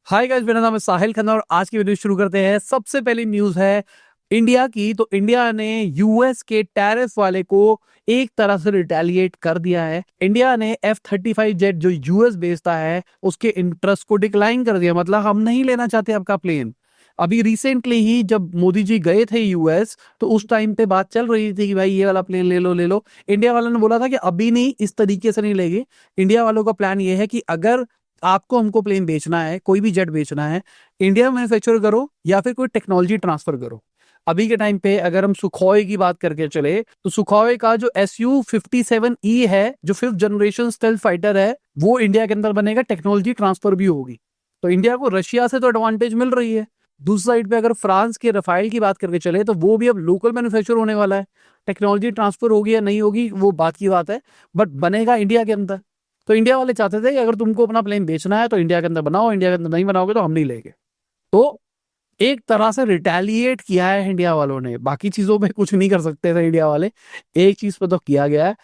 Hi guys, मेरा नाम है साहिल खन्ना और आज की वीडियो शुरू करते हैं। सबसे पहली न्यूज है इंडिया की। तो इंडिया ने यूएस के टैरिफ वाले को एक तरह से रिटेलिएट कर दिया है। इंडिया ने F-35 जेट जो यूएस बेचता है उसके इंटरेस्ट को डिक्लाइन कर दिया, मतलब हम नहीं लेना चाहते आपका प्लेन। अभी रिसेंटली ही जब मोदी जी गए थे यूएस तो उस टाइम पे बात चल रही थी कि भाई ये वाला प्लेन ले लो ले लो। इंडिया वालों ने बोला था कि अभी नहीं, इस तरीके से नहीं लेंगे। इंडिया वालों का प्लान ये है कि अगर आपको हमको प्लेन बेचना है, कोई भी जेट बेचना है, इंडिया में मैन्युफैक्चर करो या फिर कोई टेक्नोलॉजी ट्रांसफर करो। अभी के टाइम पे अगर हम सुखोई की बात करके चले तो सुखोई का जो Su-57E है, जो 5th जनरेशन स्टेल्थ फाइटर है, वो इंडिया के अंदर बनेगा। टेक्नोलॉजी ट्रांसफर भी होगी, तो इंडिया को रशिया से तो एडवांटेज मिल रही है। दूसरी साइड पे अगर फ्रांस के रफाइल की बात करके चले तो वो भी अब लोकल मैन्युफैक्चर होने वाला है। टेक्नोलॉजी ट्रांसफर होगी या नहीं होगी वो बात की बात है, बट बनेगा इंडिया के अंदर। तो इंडिया वाले चाहते थे कि अगर तुमको अपना प्लेन बेचना है तो इंडिया के अंदर बनाओ, इंडिया के अंदर नहीं बनाओगे तो हम नहीं लेंगे। तो एक तरह से रिटेलिएट किया है इंडिया वालों ने। बाकी चीजों में कुछ नहीं कर सकते थे इंडिया वाले, एक चीज पे तो किया गया है।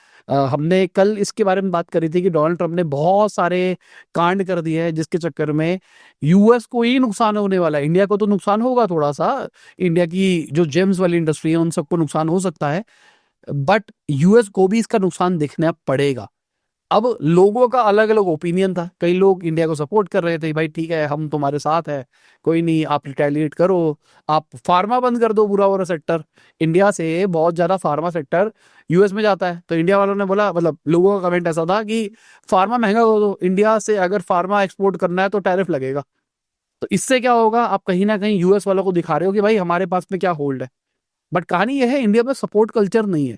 हमने कल इसके बारे में बात करी थी कि डोनाल्ड ट्रंप ने बहुत सारे कांड कर दिए हैं जिसके चक्कर में यूएस को ही नुकसान होने वाला है। इंडिया को तो नुकसान होगा थोड़ा सा, इंडिया की जो जेम्स वाली इंडस्ट्री है उन सबको नुकसान हो सकता है, बट यूएस को भी इसका नुकसान देखना पड़ेगा। अब लोगों का अलग अलग ओपिनियन था। कई लोग इंडिया को सपोर्ट कर रहे थे, भाई ठीक है हम तुम्हारे साथ है, कोई नहीं, आप रिटेलिएट करो, आप फार्मा बंद कर दो, बुरा बुरा सेक्टर। इंडिया से बहुत ज्यादा फार्मा सेक्टर यूएस में जाता है, तो इंडिया वालों ने बोला, मतलब लोगों का कमेंट ऐसा था कि फार्मा महंगा कर दो, इंडिया से अगर फार्मा एक्सपोर्ट करना है तो टैरिफ लगेगा। तो इससे क्या होगा, आप कहीं ना कहीं यूएस वालों को दिखा रहे हो कि भाई हमारे पास में क्या होल्ड है। बट कहानी यह है, इंडिया में सपोर्ट कल्चर नहीं है।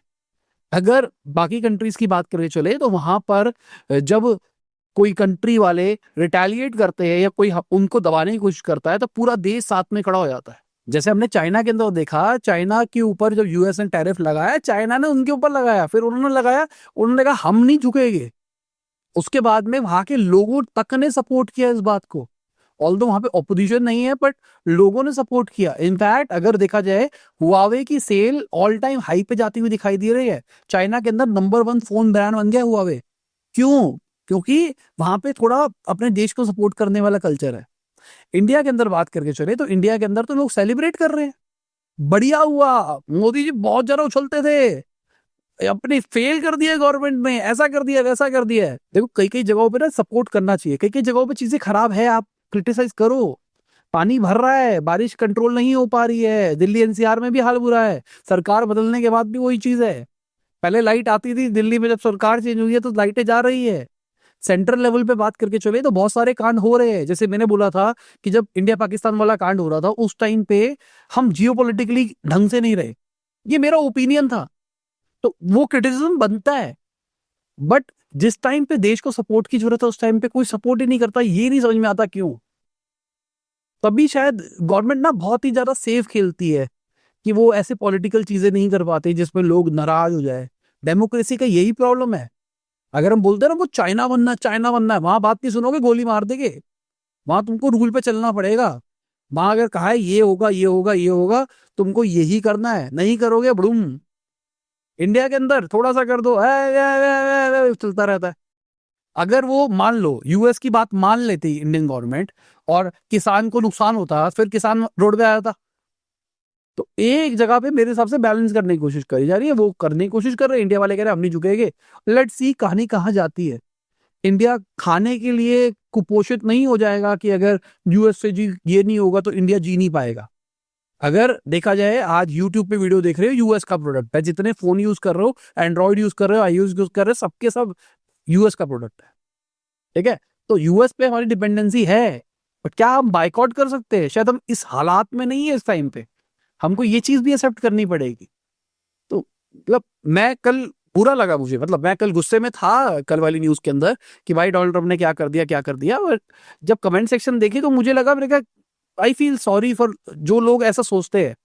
अगर बाकी कंट्रीज की बात करें चले तो वहां पर जब कोई कंट्री वाले रिटेलिएट करते हैं या कोई उनको दबाने की कोशिश करता है तो पूरा देश साथ में खड़ा हो जाता है। जैसे हमने चाइना के अंदर देखा, चाइना के ऊपर जब यूएस ने टैरिफ लगाया, चाइना ने उनके ऊपर लगाया, फिर उन्होंने लगाया, उन्होंने कहा हम नहीं झुकेंगे। उसके बाद में वहां के लोगों तक ने सपोर्ट किया इस बात को। ऑल्दो वहां पे ऑपोजिशन नहीं है, बट लोगों ने सपोर्ट किया। इनफैक्ट अगर देखा जाए, हुआवे की सेल ऑल टाइम हाई पे जाती हुई दिखाई दे रही है। चाइना के अंदर नंबर 1 फोन ब्रांड बन गया हुआवे। क्यों? क्योंकि वहां पे थोड़ा अपने देश को सपोर्ट करने वाला कल्चर है। इंडिया के अंदर बात करके चले तो इंडिया के अंदर तो लोग सेलिब्रेट कर रहे हैं, बढ़िया हुआ, मोदी जी बहुत ज्यादा उछलते थे, अपने फेल कर दिया गवर्नमेंट में, ऐसा कर दिया वैसा कर दिया। देखो कई कई जगहों पे ना सपोर्ट करना चाहिए, कई कई जगहों पे चीजें खराब है, आप क्रिटिसाइज करो। पानी भर रहा है, बारिश कंट्रोल नहीं हो पा रही है, दिल्ली एनसीआर में भी हाल बुरा है, सरकार बदलने के बाद भी वही चीज है। पहले लाइट आती थी दिल्ली में, जब सरकार चेंज हुई है तो लाइटें जा रही है। सेंट्रल लेवल पे बात करके चले तो बहुत सारे कांड हो रहे हैं। जैसे मैंने बोला था कि जब इंडिया पाकिस्तान वाला कांड हो रहा था उस टाइम पे हम जियोपॉलिटिकली ढंग से नहीं रहे, ये मेरा ओपिनियन था। तो वो क्रिटिसिज्म बनता है, बट जिस टाइम पे देश को सपोर्ट की जरूरत है उस टाइम पे कोई सपोर्ट ही नहीं करता। ये नहीं समझ में आता क्यों। तभी शायद गवर्नमेंट ना बहुत ही ज्यादा सेफ खेलती है कि वो ऐसे पॉलिटिकल चीजें नहीं कर पाते जिसमें लोग नाराज हो जाए। डेमोक्रेसी का यही प्रॉब्लम है। अगर हम बोलते हैं ना वो चाइना बनना है, वहां बात नहीं सुनोगे, गोली मार देंगे। वहां तुमको रूल पे चलना पड़ेगा। वहां अगर कहा है ये होगा ये होगा ये होगा, तुमको यही करना है, नहीं करोगे बड़ूम। इंडिया के अंदर थोड़ा सा कर दो, चलता रहता है। अगर वो मान लो यूएस की बात मान लेती इंडियन गवर्नमेंट और किसान को नुकसान होता, फिर किसान रोड पे आया था। तो एक जगह पे मेरे हिसाब से बैलेंस करने की कोशिश करी जा रही है, वो करने की कोशिश कर रहे हैं। इंडिया वाले कह रहे हैं हम नहीं झुकेंगे। लेट्स सी कहानी कहाँ जाती है। इंडिया खाने के लिए कुपोषित नहीं हो जाएगा कि अगर यूएस से जी ये नहीं होगा तो इंडिया जी नहीं पाएगा। अगर देखा जाए, आज यूट्यूब पे वीडियो देख रहे हो, यूएस का प्रोडक्ट है। जितने फोन यूज कर रहे हो, एंड्रॉइड यूज कर रहे हो, आईओएस यूज कर रहे हो, सबके सब यूएस का प्रोडक्ट है। ठीक है, तो यूएस पे हमारी डिपेंडेंसी है, बट क्या हम बाइकआउट कर सकते हैं? शायद हम इस हालात में नहीं है इस टाइम पे, हमको ये चीज भी एक्सेप्ट करनी पड़ेगी। तो मतलब मैं कल बुरा लगा मुझे, मतलब मैं कल गुस्से में था कल वाली न्यूज के अंदर कि भाई डोनाल्ड ट्रंप ने क्या कर दिया क्या कर दिया। और जब कमेंट सेक्शन देखे तो मुझे लगा, मैंने कहा आई फील सॉरी फॉर जो लोग ऐसा सोचते हैं।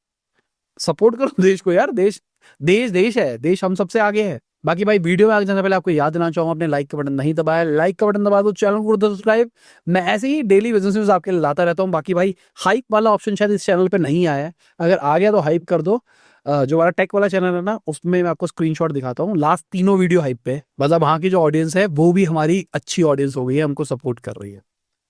सपोर्ट करो देश को यार, देश देश देश है, देश हम सबसे आगे है। बाकी भाई वीडियो में आगे जाने से पहले आपको याद देना चाहूंगा, आपने लाइक का बटन नहीं दबाया, लाइक का बटन दबा दो, चैनल को सब्सक्राइब। मैं ऐसे ही डेली बिजनेस न्यूज आपके लिए लाता रहता हूँ। बाकी भाई हाइप वाला ऑप्शन शायद इस चैनल पे नहीं आया है, अगर आ गया तो हाइप कर दो। जो हमारा टेक वाला चैनल है ना, उसमें मैं आपको स्क्रीनशॉट दिखाता हूँ, लास्ट तीनों वीडियो हाइप पे, मतलब वहां की जो ऑडियंस है वो भी हमारी अच्छी ऑडियंस हो गई है, हमको सपोर्ट कर रही है।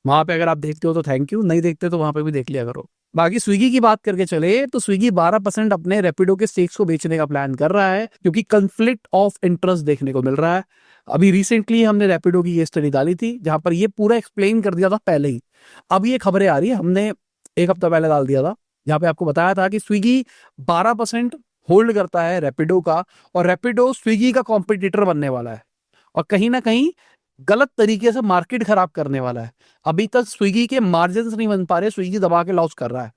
वहां पे अगर आप देखते हो तो थैंक यू, नहीं देखते तो वहां पे भी देख लिया करो। बाकी स्विगी की बात करके चले तो स्विगी 12% अपने रैपिडो के स्टेक्स को बेचने का प्लान कर रहा है, क्योंकि कंफ्लिक्ट ऑफ इंटरेस्ट देखने को मिल रहा है। अभी रिसेंटली हमने रैपिडो की ये स्टडी डाली थी जहां पर ये पूरा एक्सप्लेन कर दिया था पहले ही। अब ये खबरें आ रही है, हमने एक हफ्ता पहले डाल दिया था, जहां पे आपको बताया था कि स्विगी 12% होल्ड करता है रैपिडो का, और रैपिडो स्विगी का कॉम्पिटिटर बनने वाला है और कहीं ना कहीं गलत तरीके से मार्केट खराब करने वाला है। अभी तक स्विगी के मार्जिन नहीं बन पा रहे, स्विगी दबा के लॉस कर रहा है।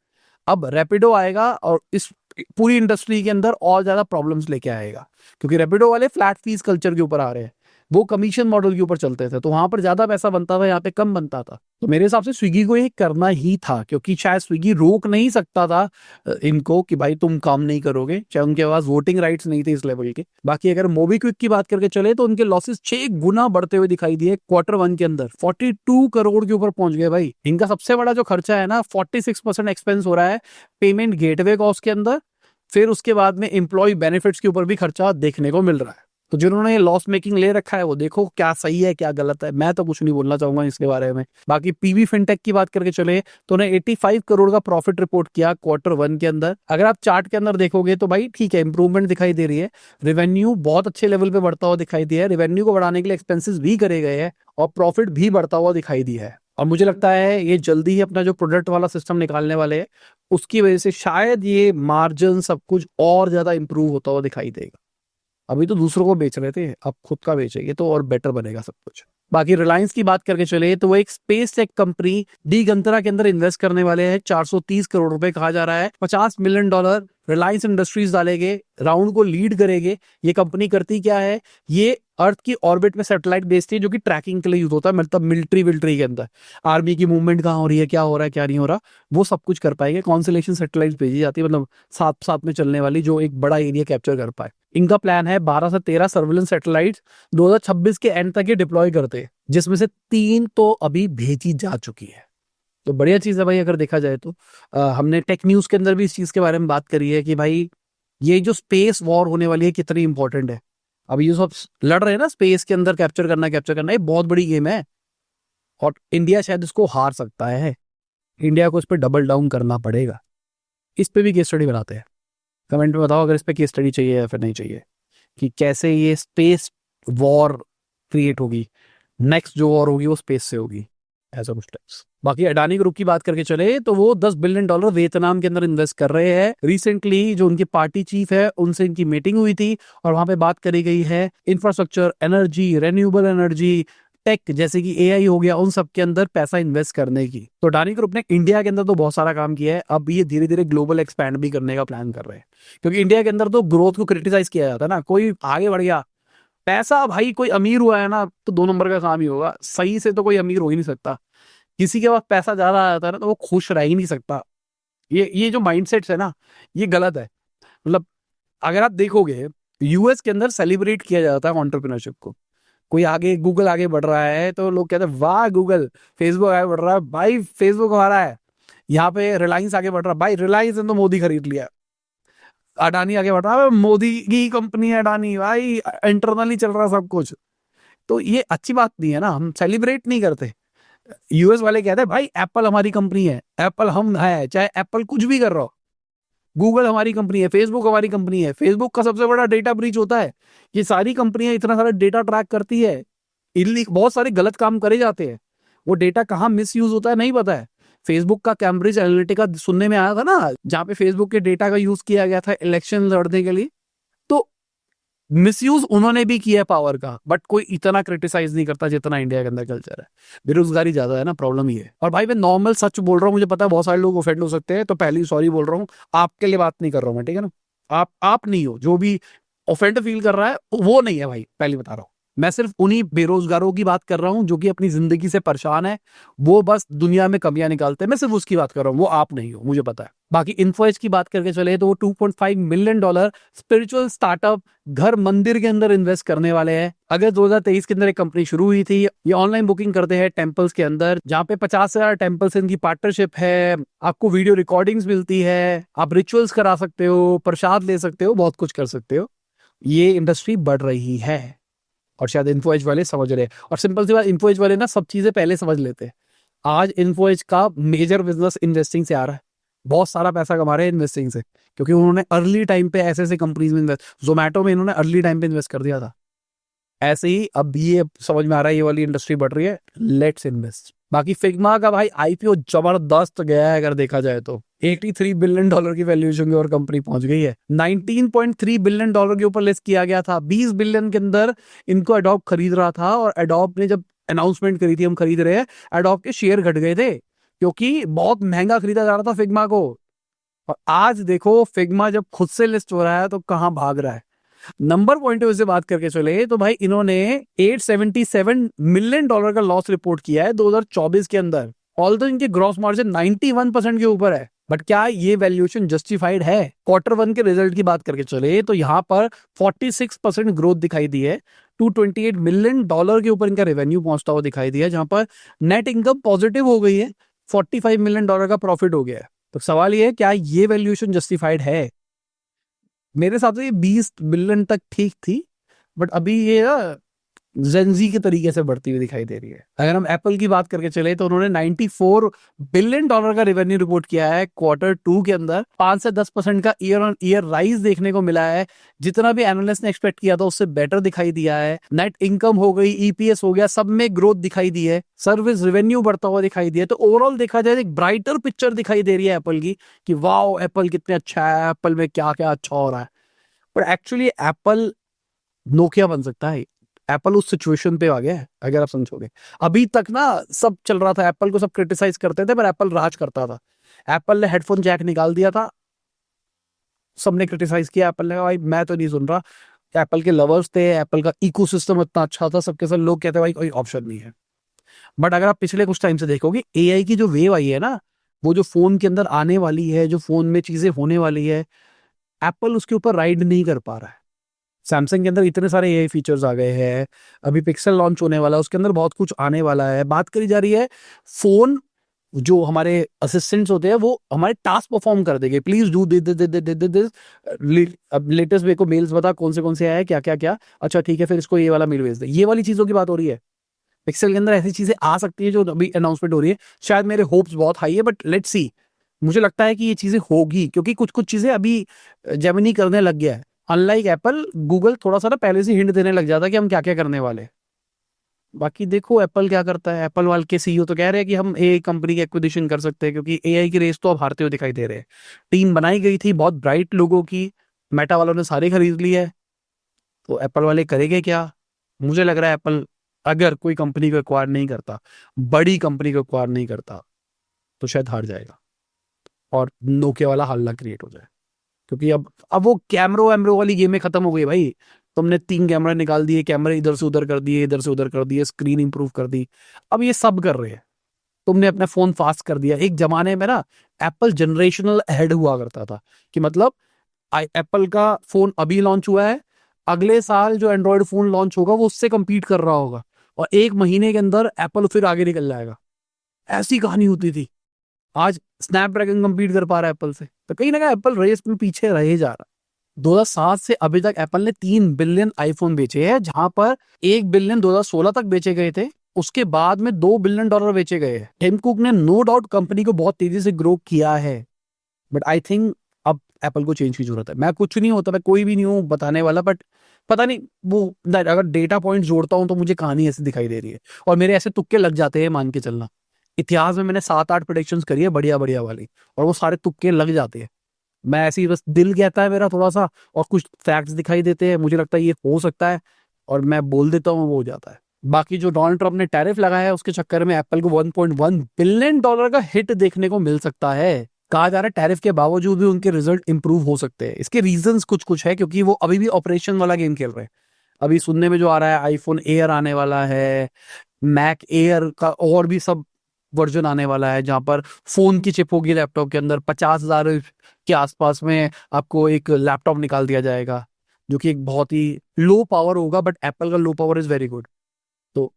अब रैपिडो आएगा और इस पूरी इंडस्ट्री के अंदर और ज्यादा प्रॉब्लम्स लेके आएगा, क्योंकि रैपिडो वाले फ्लैट फीस कल्चर के ऊपर आ रहे हैं, वो कमीशन मॉडल के ऊपर चलते थे, तो वहां पर ज्यादा पैसा बनता था, यहाँ पे कम बनता था। तो मेरे हिसाब से स्विगी को ये करना ही था, क्योंकि शायद स्विगी रोक नहीं सकता था इनको कि भाई तुम काम नहीं करोगे, चाहे उनके पास वोटिंग राइट्स नहीं थे इस लेवल के। बाकी अगर मोबीक्विक की बात करके चले तो उनके लॉसेस 6 गुना बढ़ते हुए दिखाई दिए Q1 के अंदर, 42 करोड़ के ऊपर पहुंच गए भाई। इनका सबसे बड़ा जो खर्चा है ना, 46% एक्सपेंस हो रहा है पेमेंट गेटवे कॉस्ट के अंदर, फिर उसके बाद में एम्प्लॉय बेनिफिट्स के ऊपर भी खर्चा देखने को मिल रहा है। तो जिन्होंने लॉस मेकिंग ले रखा है वो देखो क्या सही है क्या गलत है, मैं तो कुछ नहीं बोलना चाहूंगा इसके बारे में। बाकी पीवी फिनटेक की बात करके चले तो उन्हें 85 करोड़ का प्रॉफिट रिपोर्ट किया Q1 के अंदर। अगर आप चार्ट के अंदर देखोगे तो भाई ठीक है, इंप्रूवमेंट दिखाई दे रही है, रेवेन्यू बहुत अच्छे लेवल पे बढ़ता हुआ दिखाई दिया है, रेवेन्यू को बढ़ाने के लिए एक्सपेंसेस भी करे गए हैं और प्रॉफिट भी बढ़ता हुआ दिखाई दिया है। और मुझे लगता है ये जल्दी ही अपना जो प्रोडक्ट वाला सिस्टम निकालने वाले हैं, उसकी वजह से शायद ये मार्जिन सब कुछ और ज्यादा इंप्रूव होता हुआ दिखाई देगा। अभी तो दूसरों को बेच रहे थे, अब खुद का बेचेंगे तो और बेटर बनेगा सब कुछ। बाकी रिलायंस की बात करके चले तो वो एक स्पेस टेक कंपनी डी गंतरा के अंदर इन्वेस्ट करने वाले हैं। 430 करोड़ रुपए कहा जा रहा है, $50 मिलियन रिलायंस इंडस्ट्रीज डालेंगे, राउंड को लीड करेंगे। ये कंपनी करती क्या है, ये अर्थ की ऑर्बिट में सैटेलाइट भेजती है जो कि ट्रैकिंग के लिए यूज होता है, मतलब मिलिट्री के अंदर आर्मी की मूवमेंट कहाँ हो रही है, क्या हो रहा है क्या नहीं हो रहा, वो सब कुछ कर पाएंगे। कॉन्सलेशन सैटेलाइट भेजी जाती है, मतलब साथ साथ में चलने वाली, जो एक बड़ा एरिया कैप्चर कर पाए। इनका प्लान है 12 से 13 सर्विलेंस सैटेलाइट 2026 के एंड तक ये डिप्लॉय करते, जिसमें से 3 तो अभी भेजी जा चुकी है। तो बढ़िया चीज है भाई अगर देखा जाए तो। हमने टेक न्यूज के अंदर भी इस चीज के बारे में बात करी है कि भाई ये जो स्पेस वॉर होने वाली है कितनी इंपॉर्टेंट है। अभी ये सब लड़ रहे हैं ना स्पेस के अंदर, कैप्चर करना, ये बहुत बड़ी गेम है और इंडिया शायद इसको हार सकता है। इंडिया को इस पर डबल डाउन करना पड़ेगा। इस पे भी केस स्टडी बनाते हैं, कमेंट में बताओ अगर इस पे केस स्टडी चाहिए या फिर नहीं चाहिए, कि कैसे ये स्पेस वॉर क्रिएट होगी, नेक्स्ट जो वॉर होगी वो स्पेस से होगी, ऐसा कुछ टाइप्स। बाकी अडानी ग्रुप की बात करके चले तो वो $10 बिलियन वियतनाम के अंदर इन्वेस्ट कर रहे हैं। रिसेंटली जो उनकी पार्टी चीफ है उनसे इनकी मीटिंग हुई थी और वहां पे बात करी गई है infrastructure, energy, renewable energy, tech जैसे कि एआई हो गया, उन सब के अंदर पैसा इन्वेस्ट करने की। तो अडानी ग्रुप ने इंडिया के अंदर तो बहुत सारा काम किया है, अब ये धीरे धीरे ग्लोबल एक्सपैंड भी करने का प्लान कर रहे हैं, क्योंकि इंडिया के अंदर तो ग्रोथ को क्रिटिसाइज किया जाता है ना, कोई आगे बढ़ गया पैसा, भाई कोई अमीर हुआ है ना तो 2 नंबर का काम ही होगा, सही से तो कोई अमीर हो ही नहीं सकता। किसी के पास पैसा ज्यादा आ जाता है ना तो वो खुश रह ही नहीं सकता। ये जो माइंडसेट्स है ना, ये गलत है। मतलब अगर आप देखोगे यूएस के अंदर सेलिब्रेट किया जाता है एंटरप्रेन्योरशिप को, कोई आगे गूगल आगे बढ़ रहा है तो लोग कहते हैं वाह गूगल, फेसबुक आगे बढ़ रहा है भाई फेसबुक हमारा है। यहाँ पे रिलायंस आगे बढ़ रहा है भाई रिलायंस ने तो मोदी खरीद लिया। अडानी आगे बढ़ रहा है, मोदी की कंपनी है अडानी, भाई इंटरनली चल रहा है सब कुछ। तो ये अच्छी बात नहीं है ना, हम सेलिब्रेट नहीं करते। यूएस वाले कहते हैं भाई एप्पल हमारी कंपनी है, एप्पल हम है, चाहे एप्पल कुछ भी कर रहा हो, गूगल हमारी कंपनी है, फेसबुक हमारी कंपनी है। फेसबुक का सबसे बड़ा डेटा ब्रीच होता है, ये सारी कंपनियां इतना सारा डेटा ट्रैक करती है, बहुत सारे गलत काम करे जाते हैं, वो डेटा कहाँ मिस यूज होता है नहीं पता है। फेसबुक का कैम्ब्रिज एनालिटिका सुनने में आया था ना, जहां पे फेसबुक के डेटा का यूज किया गया था इलेक्शन लड़ने के लिए, तो मिसयूज उन्होंने भी किया पावर का, बट कोई इतना क्रिटिसाइज नहीं करता जितना इंडिया के अंदर कल्चर है। बेरोजगारी ज्यादा है ना, प्रॉब्लम ही है। और भाई मैं नॉर्मल सच बोल रहा हूँ, मुझे पता है बहुत सारे लोग ऑफेंड हो सकते हैं, तो पहले ही सॉरी बोल रहा हूँ, आपके लिए बात नहीं कर रहा हूँ मैं, ठीक है ना। आप नहीं हो, जो भी ऑफेंड फील कर रहा है वो नहीं है भाई, पहले बता रहा हूँ। मैं सिर्फ उन्हीं बेरोजगारों की बात कर रहा हूं जो कि अपनी जिंदगी से परेशान है, वो बस दुनिया में कमियां निकालते हैं, मैं सिर्फ उसकी बात कर रहा हूं, वो आप नहीं हो, मुझे पता है। बाकी इन्फोएज की बात करके चले तो वो $2.5 मिलियन स्पिरिचुअल स्टार्टअप घर मंदिर के अंदर इन्वेस्ट करने वाले हैं। अगस्त 2023 के अंदर एक कंपनी शुरू हुई थी, ये ऑनलाइन बुकिंग करते हैं टेम्पल्स के अंदर, जहां पे 50,000 टेम्पल से इनकी पार्टनरशिप है। आपको वीडियो रिकॉर्डिंग्स मिलती है, आप रिचुअल्स करा सकते हो, प्रसाद ले सकते हो, बहुत कुछ कर सकते हो। ये इंडस्ट्री बढ़ रही है और शायद इन्फोएज वाले समझ रहे हैं। और सिंपल सी बात, इन्फोएज वाले ना सब चीजें पहले समझ लेते हैं, आज इन्फो एज का मेजर बिजनेस इन्वेस्टिंग से आ रहा है, बहुत सारा पैसा कमा रहे हैं इन्वेस्टिंग से, क्योंकि उन्होंने अर्ली टाइम पे ऐसे ऐसे कंपनीज में इन्वेस्ट, जोमेटो में इन्होंने अर्ली टाइम पे इन्वेस्ट कर दिया था। ऐसे ही अब भी ये समझ में आ रहा है ये वाली इंडस्ट्री बढ़ रही है, लेट्स इन्वेस्ट। बाकी फिग्मा का भाई आईपीओ जबरदस्त गया है, अगर देखा जाए तो $83 बिलियन की वैल्यूएशन की और कंपनी पहुंच गई है। $19.3 बिलियन के ऊपर लिस्ट किया गया था, 20 बिलियन के अंदर इनको एडोब खरीद रहा था, और एडोब ने जब अनाउंसमेंट करी थी हम खरीद रहे हैं, एडोब के शेयर घट गए थे क्योंकि बहुत महंगा खरीदा जा रहा था फिग्मा को। और आज देखो फिग्मा जब खुद से लिस्ट हो रहा है तो कहां भाग रहा है। नंबर पॉइंट ऑफ व्यू से बात करके चले तो भाई इन्होंने $877 मिलियन का लॉस रिपोर्ट किया है 2024 के अंदर। ऑल्दो इनके ग्रॉस मार्जिन 91% के ऊपर है, बट क्या ये वैल्यूएशन जस्टिफाइड है? क्वार्टर वन के रिजल्ट की बात करके चले तो यहाँ पर 46% ग्रोथ दिखाई दी है, $228 मिलियन के ऊपर इनका रेवेन्यू पहुंचता हुआ दिखाई दिया है, जहां पर नेट इनकम पॉजिटिव हो गई है, $45 मिलियन का प्रॉफिट हो गया है। तो सवाल ये है, क्या ये वैल्यूएशन जस्टिफाइड है? मेरे हिसाब से ये 20 बिलियन तक ठीक थी, बट अभी ये ना जेंजी के तरीके से बढ़ती हुई दिखाई दे रही है। अगर हम एप्पल की बात करके चले तो उन्होंने $94 बिलियन का रेवेन्यू रिपोर्ट किया है क्वार्टर टू के अंदर, 5 से 10% का ईयर ऑन ईयर राइज देखने को मिला है, जितना भी एनालिस्ट ने एक्सपेक्ट किया था उससे बेटर दिखाई दिया है। नेट इनकम हो गई, ईपीएस हो गया, सब में ग्रोथ दिखाई दी है, सर्विस रेवेन्यू बढ़ता हुआ दिखाई दिया है। तो ओवरऑल देखा जाए एक ब्राइटर पिक्चर दिखाई दे रही है एप्पल की, कि वाओ एप्पल कितने अच्छा है, एप्पल में क्या क्या अच्छा हो रहा है। पर एक्चुअली एप्पल नोकिया बन सकता है। एप्पल उस सिचुएशन पे आ गया है, अगर आप समझोगे। अभी तक ना सब चल रहा था, एप्पल को सब क्रिटिसाइज करते थे, पर एप्पल राज करता था। एप्पल ने हेडफोन जैक निकाल दिया था, सबने क्रिटिसाइज किया, एप्पल ने कहा भाई मैं तो नहीं सुन रहा। एप्पल के लवर्स थे, एप्पल का इकोसिस्टम इतना अच्छा था, सबके सब लोग कहते भाई कोई ऑप्शन नहीं है। बट अगर आप पिछले कुछ टाइम से देखोगे, एआई की जो वेव आई है ना, वो जो फोन के अंदर आने वाली है, जो फोन में चीजें होने वाली है, एप्पल उसके ऊपर राइड नहीं कर पा रहा है। सैमसंग के अंदर इतने सारे एआई फीचर्स आ गए हैं, अभी पिक्सल लॉन्च होने वाला है, उसके अंदर बहुत कुछ आने वाला है। बात करी जा रही है फोन, जो हमारे असिस्टेंट्स होते हैं वो हमारे टास्क परफॉर्म कर देंगे, प्लीज डू दिस। अब लेटेस्ट मेरे को मेल्स बता कौन से आए, क्या क्या क्या, अच्छा ठीक है फिर इसको ये वाला मेल भेज दे, ये वाली चीजों की बात हो रही है। पिक्सल के अंदर ऐसी चीजें आ सकती है जो अभी अनाउंसमेंट हो रही है, शायद मेरे होप्स बहुत हाई है, बट लेट्स सी। मुझे लगता है कि ये चीजें होगी, क्योंकि कुछ कुछ चीजें अभी जेमिनी करने लग गया है। अनलाइक एप्पल, गूगल थोड़ा सा ना पहले से हिंट देने लग जाता है कि हम क्या क्या करने वाले हैं। बाकी देखो एप्पल क्या करता है। एप्पल वाले के सीईओ तो कह रहे हैं कि हम एआई कंपनी की एक्विजिशन कर सकते हैं, क्योंकि एआई की रेस तो अब हारते हुए दिखाई दे रहे हैं। टीम बनाई गई थी बहुत ब्राइट लोगों की, मेटा वालों ने सारे खरीद लिए है, तो एप्पल वाले करेंगे क्या? मुझे लग रहा है एप्पल अगर कोई कंपनी को एक्वायर नहीं करता, बड़ी कंपनी को एक्वायर नहीं करता, तो शायद हार जाएगा और नोकिया वाला हल्ला क्रिएट हो जाए। क्योंकि अब वो कैमरो वैमरो वाली गेमें खत्म हो गई भाई। तुमने 3 कैमरा निकाल दिए, कैमरे इधर से उधर कर दिए, इधर से उधर कर दिए, स्क्रीन इंप्रूव कर दी, अब ये सब कर रहे हैं। तुमने अपना फोन फास्ट कर दिया। एक जमाने में ना एप्पल जनरेशनल हेड हुआ करता था, कि मतलब एप्पल का फोन अभी लॉन्च हुआ है, अगले साल जो एंड्रॉयड फोन लॉन्च होगा वो उससे compete कर रहा होगा, और 1 महीने के अंदर एप्पल फिर आगे निकल जाएगा। ऐसी कहानी होती थी। आज स्नैपड्रैगन compete कर पा रहा है एप्पल से, तो कहीं ना कहीं एप्पल रेस में पीछे रहे जा रहा है। 2007 से अभी तक एप्पल ने 3 बिलियन आईफोन बेचे हैं, जहां पर 1 बिलियन 2016 तक बेचे गए थे, उसके बाद में $2 बिलियन बेचे गए हैं। टिम कुक ने नो डाउट कंपनी को बहुत तेजी से ग्रो किया है, बट आई थिंक अब एप्पल को चेंज की जरूरत है। मैं कुछ नहीं होता, मैं कोई भी नहीं हूँ बताने वाला, बट पता नहीं वो अगर डेटा पॉइंट जोड़ता हूं तो मुझे कहानी ऐसी दिखाई दे रही है, और मेरे ऐसे तुक्के लग जाते हैं, मान के चलना। इतिहास में मैंने 7-8 प्रेडिक्शंस करी है बढ़िया बढ़िया वाली, और वो सारे तुक्के लग जाते हैं। मैं ऐसी बस दिल कहता है मेरा थोड़ा सा, और कुछ फैक्ट्स दिखाई देते हैं, मुझे लगता है ये हो सकता है, और मैं बोल देता हूँ वो हो जाता है। बाकी जो डोनाल्ड ट्रंप ने टैरिफ लगाया है उसके चक्कर में एप्पल को $1.1 बिलियन का हिट देखने को मिल सकता है। कहा जा रहा है टैरिफ के बावजूद भी उनके रिजल्ट इंप्रूव हो सकते हैं। इसके रीजंस कुछ कुछ है, क्योंकि वो अभी भी ऑपरेशन वाला गेम खेल रहे हैं। अभी सुनने में जो आ रहा है आईफोन एयर आने वाला है, मैक एयर का और भी सब वर्जन आने वाला है, जहां पर फोन की चिप होगी लैपटॉप के अंदर। 50,000 के आसपास में आपको एक लैपटॉप निकाल दिया जाएगा, जो कि एक बहुत ही लो पावर होगा, बट एप्पल का low power is very good. तो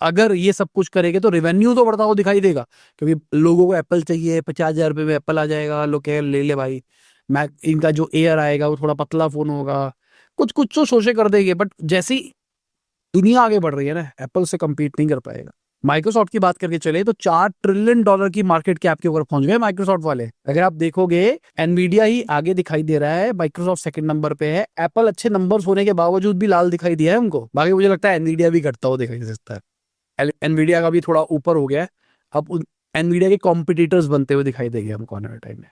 अगर ये सब कुछ करेंगे तो रेवेन्यू तो बढ़ता हुआ दिखाई देगा, क्योंकि लोगों को एप्पल चाहिए। 50,000 रुपये में एप्पल आ जाएगा, लोग कह ले ले भाई। मैक इनका जो एयर आएगा वो थोड़ा पतला फोन होगा, कुछ कुछ तो सोचे कर देंगे, बट जैसी दुनिया आगे बढ़ रही है ना, एप्पल से compete नहीं कर पाएगा। माइक्रोसॉफ्ट की बात करके चले तो $4 ट्रिलियन की मार्केट कैप के ऊपर पहुंच गए माइक्रोसॉफ्ट वाले। अगर आप देखोगे एनवीडिया ही आगे दिखाई दे रहा है, माइक्रोसॉफ्ट सेकंड नंबर पे है, एप्पल अच्छे नंबर्स होने के बावजूद भी लाल दिखाई दिया है उनको। बाकी मुझे लगता है एनवीडिया भी घटता हुआ दिखाई दे सकता है, एनवीडिया का भी थोड़ा ऊपर हो गया है, अब एनवीडिया के कॉम्पिटिटर्स बनते हुए दिखाई देंगे हमको आने वाले टाइम में,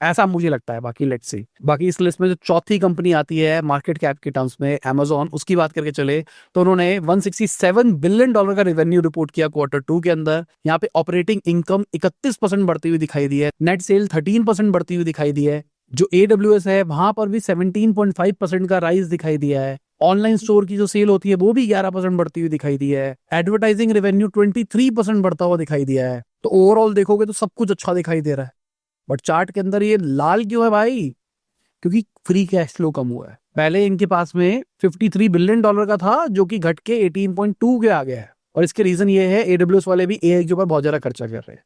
ऐसा मुझे लगता है। बाकी लेट्स सी। बाकी इस लिस्ट में जो चौथी कंपनी आती है मार्केट कैप के टर्म्स में, Amazon, उसकी बात करके चले तो उन्होंने $167 बिलियन का रेवेन्यू रिपोर्ट किया Q2 के अंदर। यहाँ पे ऑपरेटिंग इनकम 31% बढ़ती हुई दिखाई दी है, नेट सेल 13% बढ़ती हुई दिखाई दी है। जो AWS है वहां पर भी 17.5% का राइज दिखाई दिया है। ऑनलाइन स्टोर की जो सेल होती है वो भी 11% बढ़ती हुई दिखाई दी है। एडवर्टाइजिंग रेवेन्यू 23% बढ़ता हुआ दिखाई दिया है। तो ओवरऑल देखोगे तो सब कुछ अच्छा दिखाई दे रहा है। बट चार्ट के अंदर ये लाल क्यों है भाई? क्योंकि फ्री कैश फ्लो कम हुआ है। पहले इनके पास में $53 बिलियन का था, जो कि घट के 18.2 के आ गया है। और इसके रीजन ये है AWS वाले भी AI के ऊपर बहुत ज्यादा खर्चा कर रहे हैं,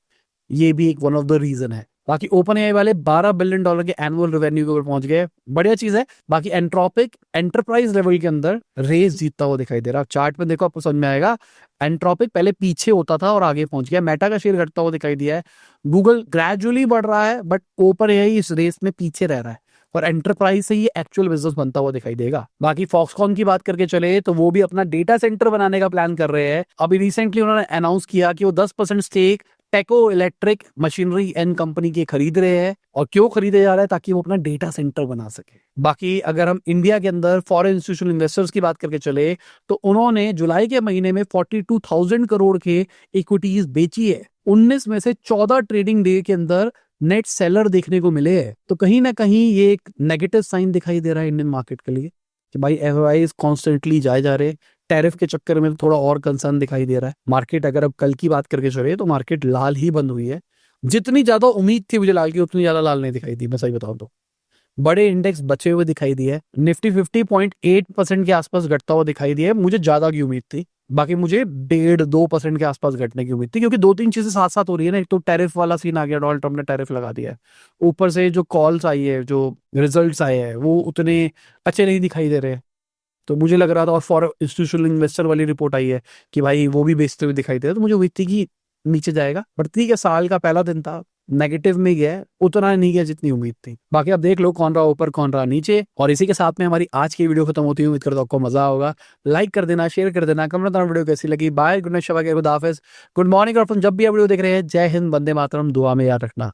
ये भी एक वन ऑफ द रीजन है। बाकी ओपन AI वाले $12 बिलियन के एनुअल रेवेन्यू के ऊपर पहुंच गए, बढ़िया चीज है। बाकी एंट्रोपिक एंटरप्राइज लेवल के अंदर रेस जीतता हुआ दिखाई दे रहा है। चार्ट में देखो आपको समझ में आएगा, एंट्रोपिक पहले पीछे होता था और आगे पहुंच गया। मेटा का शेयर घटता हुआ दिखाई दिया है। गूगल ग्रेजुअली बढ़ रहा है, बट ओपन AI इस रेस में पीछे रह रहा है, और एंटरप्राइज से ये एक्चुअल बिजनेस बनता हुआ दिखाई देगा। बाकी फॉक्सकॉन की बात करके चले तो वो भी अपना डेटा सेंटर बनाने का प्लान कर रहे हैं। अभी रिसेंटली उन्होंने अनाउंस किया कि वो 10% स्टेक टेको इलेक्ट्रिक मशीनरी एंड कंपनी के खरीद रहे हैं। और क्यों खरीदे जा रहा है? ताकि वो अपना डेटा सेंटर बना सके। बाकी अगर हम इंडिया के अंदर फॉरेन इंस्टीट्यूशनल इन्वेस्टर्स की बात करके चले तो उन्होंने जुलाई के महीने में 42,000 करोड़ के इक्विटीज बेची है। 19 में से 14 ट्रेडिंग डे के अंदर नेट सेलर देखने को मिले हैं। तो कहीं ना कहीं ये एक नेगेटिव साइन दिखाई दे रहा है इंडियन मार्केट के लिए कि भाई एफआईआईज कॉन्स्टेंटली जाए जा रहे। टैरिफ के चक्कर में थोड़ा और कंसर्न दिखाई दे रहा है। मार्केट अगर अब कल की बात करके चले तो मार्केट लाल ही बंद हुई है। जितनी ज्यादा उम्मीद थी मुझे लाल की, उतनी ज्यादा लाल नहीं दिखाई दी, मैं सही बताऊं तो। बड़े इंडेक्स बचे हुए दिखाई दिए। निफ्टी 50.8% के आसपास घटता हुआ दिखाई दिया। मुझे ज्यादा की उम्मीद थी, बाकी मुझे 1.5-2% के आसपास घटने की उम्मीद थी, क्योंकि दो तीन चीजें साथ साथ हो रही है ना। एक तो टैरिफ वाला सीन आ गया, डोनाल्ड ट्रम्प ने टैरिफ लगा दिया है। ऊपर से जो कॉल्स आई है, जो रिजल्ट्स आए हैं, वो उतने अच्छे नहीं दिखाई दे रहे। तो मुझे लग रहा था, और फॉर इंस्टीट्यूशनल इन्वेस्टर वाली रिपोर्ट आई है कि भाई वो भी बेचते हुए दिखाई दे रहा, तो मुझे उम्मीद थी कि नीचे जाएगा। बट ठीक है, साल का पहला दिन था, नेगेटिव में गया, उतना नहीं गया जितनी उम्मीद थी। बाकी आप देख लो कौन रहा ऊपर कौन रहा नीचे। और इसी के साथ में हमारी आज की वीडियो खत्म होती है। उम्मीद करता हूं आपको मजा होगा। लाइक कर देना, शेयर कर देना, कमेंट बताना वीडियो कैसी लगी। बाय, गुड नाइट, शबा, खुदा हाफिज, गुड मॉर्निंग। और जब भी आप वीडियो देख रहे हैं, जय हिंद, वंदे मातरम, दुआ में याद रखना।